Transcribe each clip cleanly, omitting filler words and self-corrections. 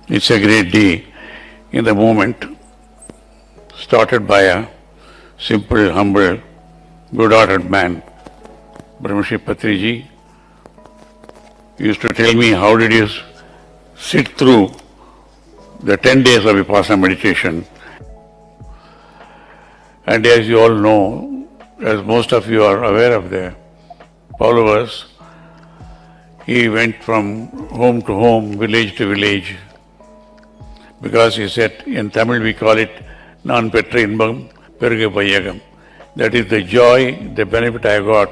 It's a great day in the movement started by a simple, humble, good-hearted man, Brahmarshi Patriji. He used to tell me, how did you sit through the 10 days of Vipassana meditation? And as you all know, as most of you are aware of the followers, he went from home to home, village to village, because he said, in Tamil we call it Nan Petra Inbam Peruga Payagam. That is the joy, the benefit I got.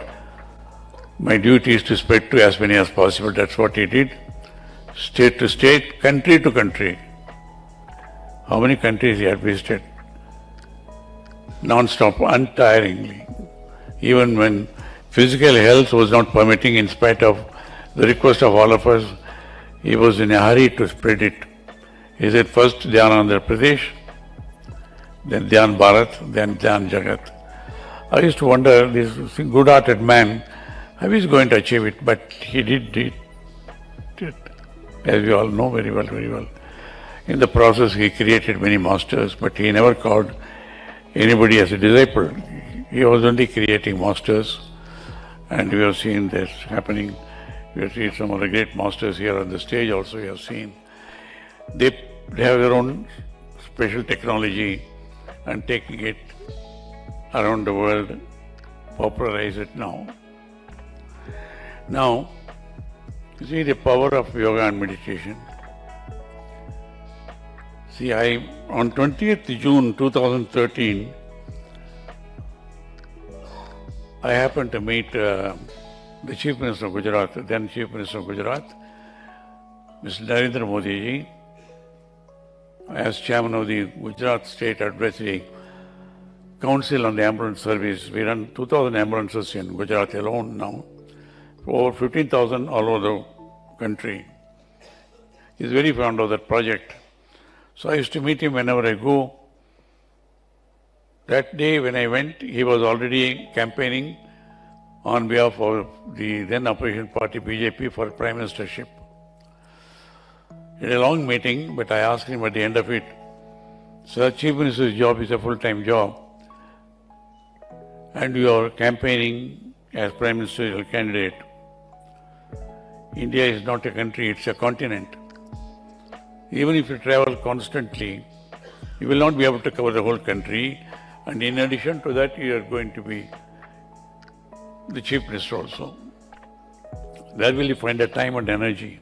My duty is to spread to as many as possible. That's what he did. State to state, country to country. How many countries he had visited? Non-stop, untiringly. Even when physical health was not permitting, in spite of the request of all of us, he was in a hurry to spread it. He said, first Dhyan Andhra Pradesh, then Dhyan Bharat, then Dhyan Jagat. I used to wonder, this good-hearted man, how he is going to achieve it, but he did it, as we all know very well. In the process, he created many masters, but he never called anybody as a disciple. He was only creating masters, and we have seen this happening. We have seen some of the great masters here on the stage also we have seen. They have their own special technology and taking it around the world, popularize it now. Now, you see the power of yoga and meditation. See, on 20th June 2013, I happened to meet the Chief Minister of Gujarat, then Chief Minister of Gujarat, Minister Narendra Modi Ji, as Chairman of the Gujarat State Advisory Council on the Ambulance Service. We run 2,000 ambulances in Gujarat alone now, over 15,000 all over the country. He's very fond of that project. So I used to meet him whenever I go. That day when I went, he was already campaigning on behalf of the then opposition party BJP for Prime Ministership. We had a long meeting, but I asked him at the end of it, Sir, Chief Minister's job is a full-time job, and you are campaigning as Prime Ministerial candidate. India is not a country, it's a continent. Even if you travel constantly, you will not be able to cover the whole country, and in addition to that, you are going to be the Chief Minister also. Where will you find the time and energy?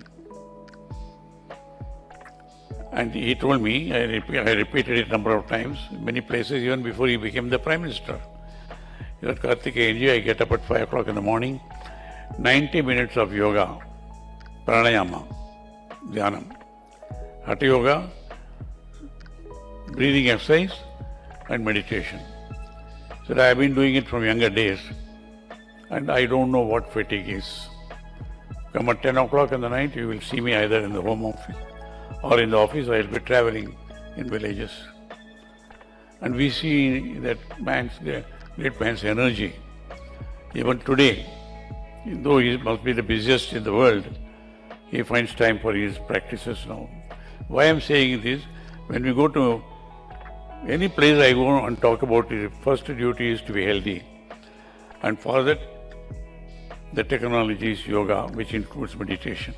And he told me, I repeated it a number of times, many places, even before he became the Prime Minister. D.R.Karthikeyan, I get up at 5 o'clock in the morning, 90 minutes of yoga, pranayama, dhyanam, hatha yoga, breathing exercise, and meditation. So I have been doing it from younger days, and I don't know what fatigue is. Come at 10 o'clock in the night, you will see me either in the home office or in the office. I will be traveling in villages. And we see that great man's energy. Even today, though he must be the busiest in the world, he finds time for his practices now. Why I am saying this, when we go to any place I go and talk about it, first duty is to be healthy. And for that, the technology is yoga, which includes meditation.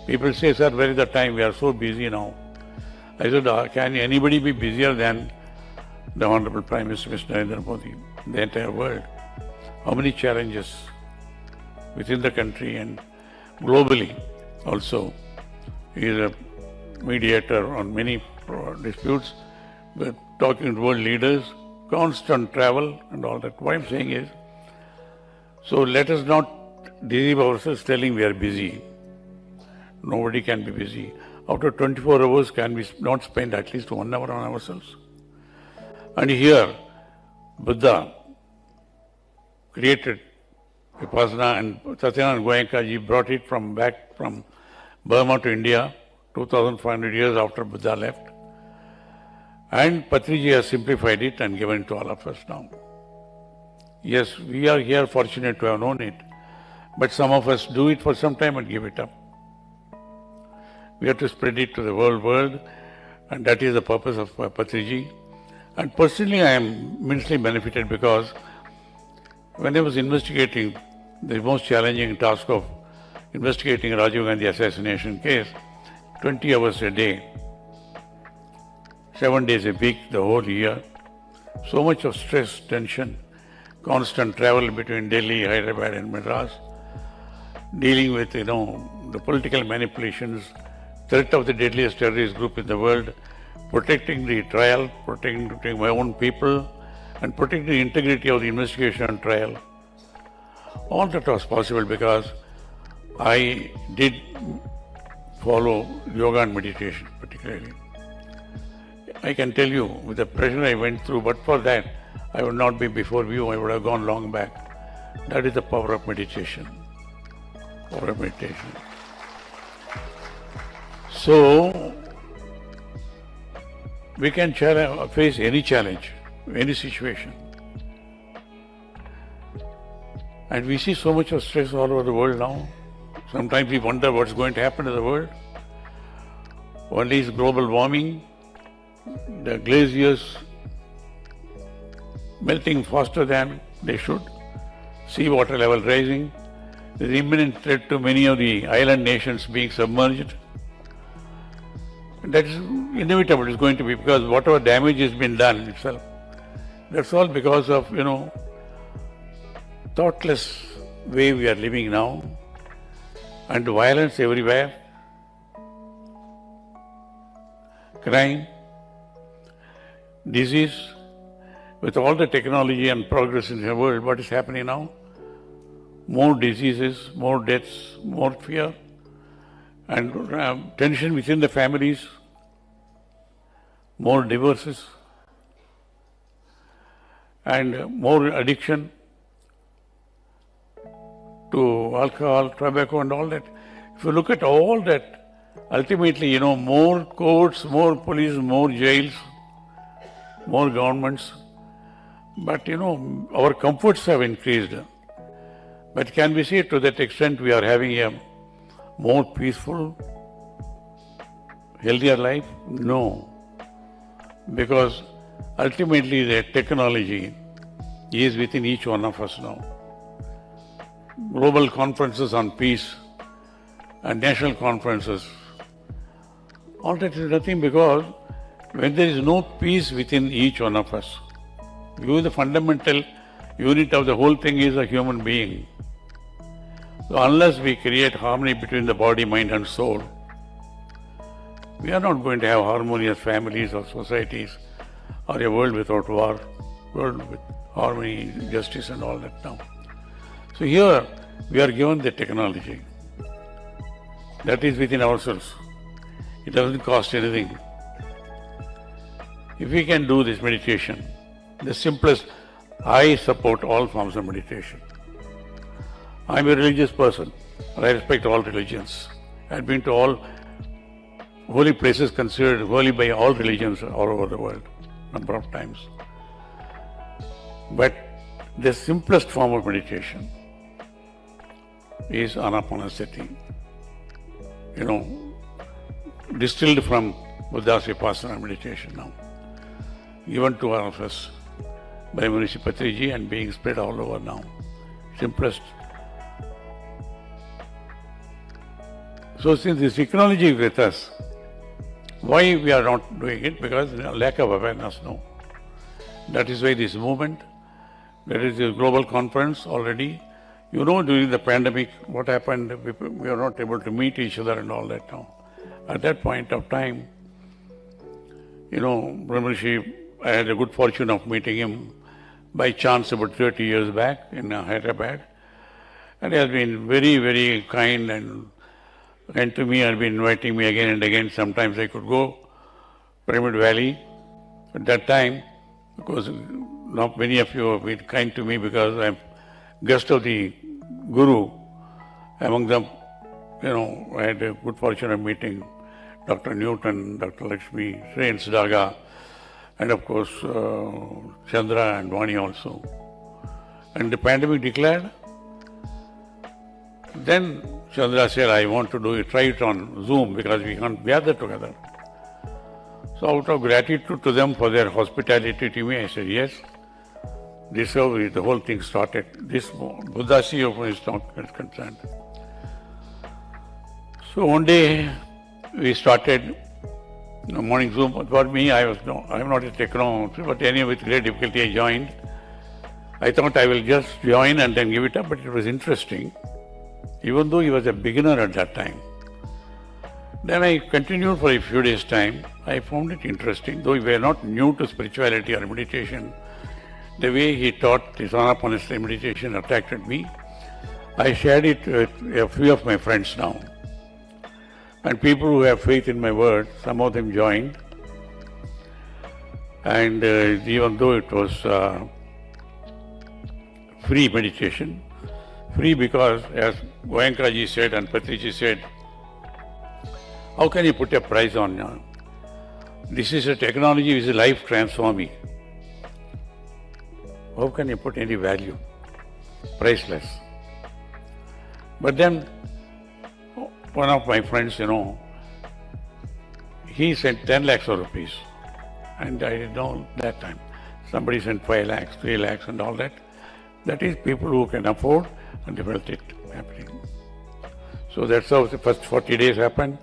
People say, sir, where is the time? We are so busy now. I said, can anybody be busier than the Honorable Prime Minister, Mr. Narendra Modi, the entire world? How many challenges within the country and globally also. He is a mediator on many disputes. We're talking to world leaders, constant travel and all that. What I'm saying is, so let us not deceive ourselves telling we are busy. Nobody can be busy. After 24 hours, can we not spend at least 1 hour on ourselves? And here, Buddha created Vipassana, and Satyananda Goenka ji brought it back from Burma to India 2,500 years after Buddha left. And Patriji has simplified it and given it to all of us now. Yes, we are here fortunate to have known it, but some of us do it for some time and give it up. We have to spread it to the world, and that is the purpose of Patriji. And personally, I am immensely benefited because when I was investigating the most challenging task of investigating Rajiv Gandhi assassination case, 20 hours a day, 7 days a week, the whole year, so much of stress, tension, constant travel between Delhi, Hyderabad and Madras, dealing with, the political manipulations, threat of the deadliest terrorist group in the world, protecting the trial, protecting my own people, and protecting the integrity of the investigation and trial. All that was possible because I did follow yoga and meditation particularly. I can tell you with the pressure I went through, but for that I would not be before you, I would have gone long back. That is the power of meditation. Power of meditation. So, we can face any challenge, any situation. And we see so much of stress all over the world now. Sometimes we wonder what's going to happen to the world. One is global warming, the glaciers melting faster than they should, sea water level rising, there is imminent threat to many of the island nations being submerged. That is inevitable, it's going to be, because whatever damage has been done itself, that's all because of, thoughtless way we are living now, and violence everywhere, crime, disease. With all the technology and progress in the world, what is happening now? More diseases, more deaths, more fear, and tension within the families, more divorces, and more addiction to alcohol, tobacco and all that. If you look at all that, ultimately, more courts, more police, more jails, more governments. But, our comforts have increased. But can we see to that extent we are having a more peaceful, healthier life? No. Because ultimately the technology is within each one of us now. Global conferences on peace and national conferences, all that is nothing, because when there is no peace within each one of us, the fundamental unit of the whole thing is a human being. So unless we create harmony between the body, mind and soul, we are not going to have harmonious families or societies or a world without war, world with harmony, justice and all that now. So here we are given the technology that is within ourselves. It doesn't cost anything. If we can do this meditation, the simplest, I support all forms of meditation. I am a religious person. I respect all religions. I have been to all holy places considered holy by all religions all over the world, number of times. But the simplest form of meditation is Anapanasati. Distilled from Buddha's Vipassana meditation now, given to all of us by Brahmarshi Patriji and being spread all over now. Simplest. So since this technology is with us, why we are not doing it? Because lack of awareness now. That is why this movement, there is a global conference already. During the pandemic, what happened? We are not able to meet each other and all that now. At that point of time, Brahmarshi, I had a good fortune of meeting him by chance about 30 years back in Hyderabad. And he has been very, very kind and to me, and been inviting me again and again. Sometimes I could go Pyramid Valley. At that time, because not many of you have been kind to me because I'm guest of the Guru. Among them, I had a good fortune of meeting Dr. Newton, Dr. Lakshmi, Shri and Sudaga, and of course Chandra and Vani also. And the pandemic declared. Then Chandra said, I want to do it, try it on Zoom because we can't gather together. So out of gratitude to them for their hospitality to me, I said, yes. This is how the whole thing started. This Buddhasi of is not concerned. So one day we started morning Zoom. For me, I'm not a techno, but anyway, with great difficulty I joined. I thought I will just join and then give it up, but it was interesting, even though he was a beginner at that time. Then I continued for a few days' time. I found it interesting, though we were not new to spirituality or meditation. The way he taught this Anapanasati meditation attracted me. I shared it with a few of my friends now. And people who have faith in my word, some of them joined. And even though it was free meditation, free because, as Goenkaji said and Patriji said, how can you put a price on this is a technology which is life transforming. How can you put any value? Priceless. But then one of my friends, he sent 10 lakhs of rupees. And I didn't know that time. Somebody sent 5 lakhs, 3 lakhs and all that. That is people who can afford, and they felt it happening. So that's how the first 40 days happened.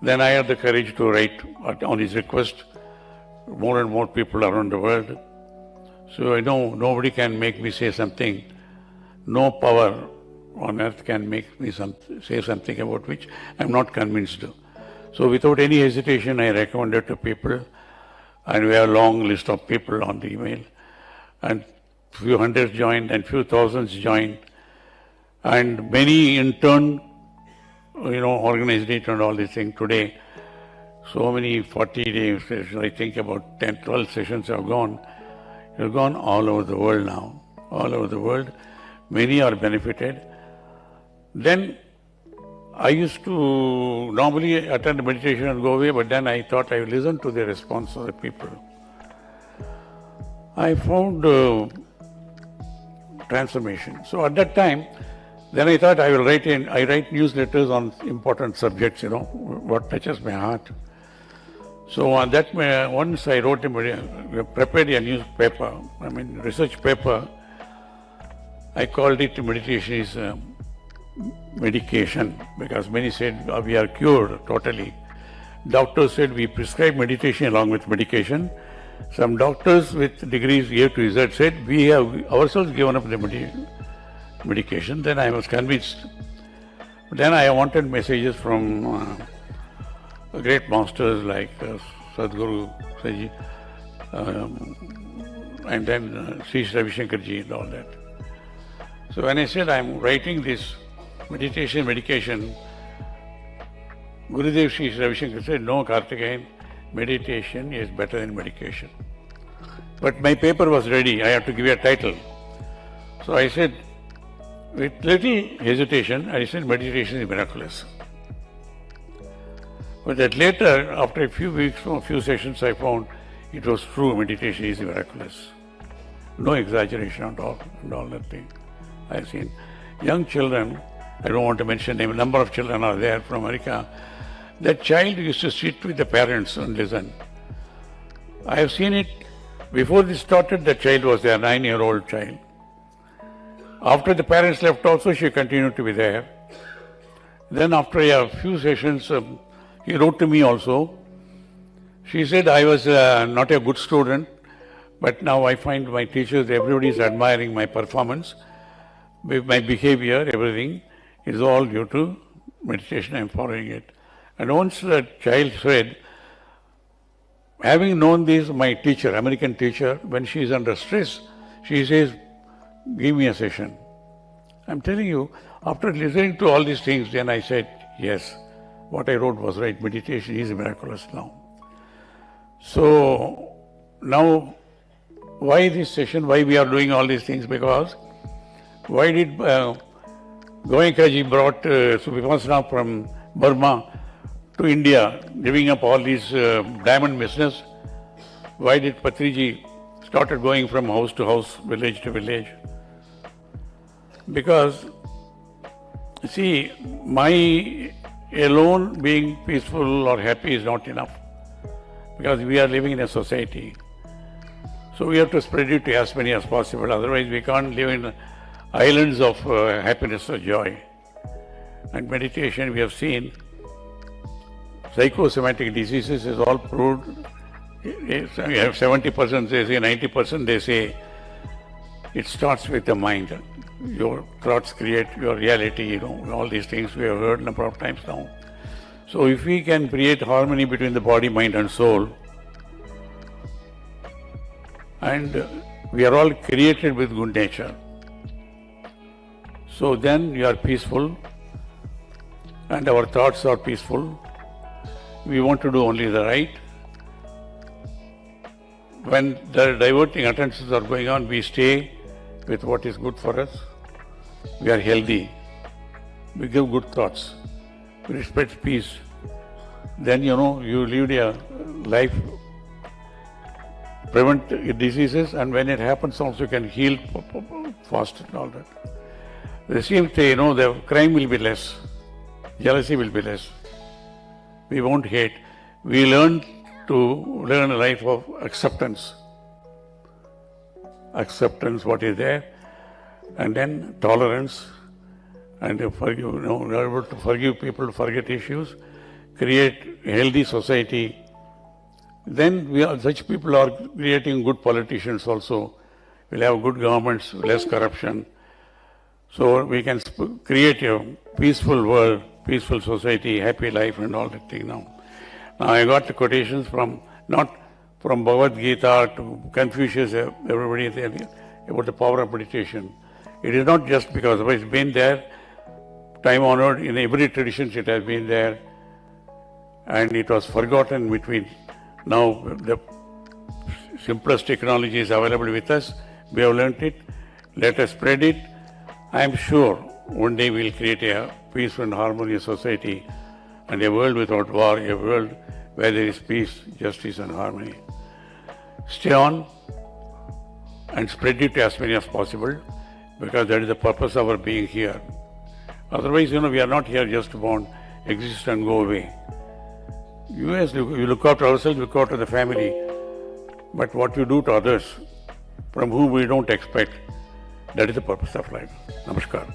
Then I had the courage to write on his request, more and more people around the world. So I know nobody can make me say something. No power on earth can make me say something about which I am not convinced. So without any hesitation, I recommended to people, and we have a long list of people on the email, and few hundreds joined and few thousands joined, and many in turn, organized it and all these things. Today, so many 40 days, I think about 10, 12 sessions have gone. They've gone all over the world now, all over the world. Many are benefited. Then I used to normally attend meditation and go away, but then I thought I would listen to the response of the people. I found transformation. So at that time, then I thought I write newsletters on important subjects, what touches my heart. So on that, once I prepared a newspaper, research paper. I called it meditation is medication, because many said we are cured totally. Doctors said we prescribe meditation along with medication. Some doctors with degrees A to Z said we have ourselves given up the medication. Then I was convinced. Then I wanted messages from great masters like Sadhguru Saji, and then Shri Ravi Shankar Ji and all that. So when I said I am writing this medication, Gurudev Shri Ravi Shankar said, no, Karthikeyan, meditation is better than medication. But my paper was ready, I had to give you a title. So I said, with little hesitation, I said meditation is miraculous. But that later, after a few weeks, a few sessions, I found it was true, meditation is miraculous. No exaggeration at all, and all that thing. I've seen young children, I don't want to mention them, a number of children are there from America. That child used to sit with the parents and listen. I have seen it, before this started, the child was there, 9-year-old child. After the parents left also, she continued to be there. Then after a few sessions, he wrote to me also. She said, I was not a good student, but now I find my teachers, everybody is admiring my performance. My behavior, everything is all due to meditation. I am following it. And once the child said, having known this, my teacher, American teacher, when she is under stress, she says, give me a session. I'm telling you, after listening to all these things, then I said, yes, what I wrote was right. Meditation is miraculous now. So now, why this session? Why we are doing all these things? Because why did Goenkaji brought Vipassana from Burma to India, giving up all these diamond business? Why did Patriji started going from house to house, village to village? Because See, my alone being peaceful or happy is not enough, because we are living in a society. So we have to spread it to as many as possible. Otherwise, we can't live in islands of happiness or joy. And meditation, we have seen, psychosomatic diseases is all proved. We have 70%, they say 90%, they say it starts with the mind. Your thoughts create your reality, all these things we have heard a number of times now. So if we can create harmony between the body, mind and soul, and we are all created with good nature, so then you are peaceful and our thoughts are peaceful. We want to do only the right. When the diverting attentions are going on, we stay with what is good for us. We are healthy. We give good thoughts. We respect peace. Then, you lead a life, prevent diseases, and when it happens also you can heal fast and all that. The same thing, the crime will be less. Jealousy will be less. We won't hate. We learn a life of acceptance. Acceptance, what is there, and then tolerance, and forgive, able to forgive people, forget issues, create a healthy society. Then such people are creating good politicians also. We'll have good governments, less corruption. So we can create a peaceful world, peaceful society, happy life and all that thing now. Now I got the quotations not from Bhagavad Gita to Confucius, everybody about the power of meditation. It is not just because it's been there, time honored, in every tradition it has been there, and it was forgotten between. Now the simplest technology is available with us. We have learnt it. Let us spread it. I am sure one day we will create a peaceful and harmonious society and a world without war, a world where there is peace, justice and harmony. Stay on and spread it to as many as possible, because that is the purpose of our being here. Otherwise, we are not here just to exist and go away. You look after ourselves, look after the family, but what you do to others, from whom we don't expect, that is the purpose of life. Namaskar.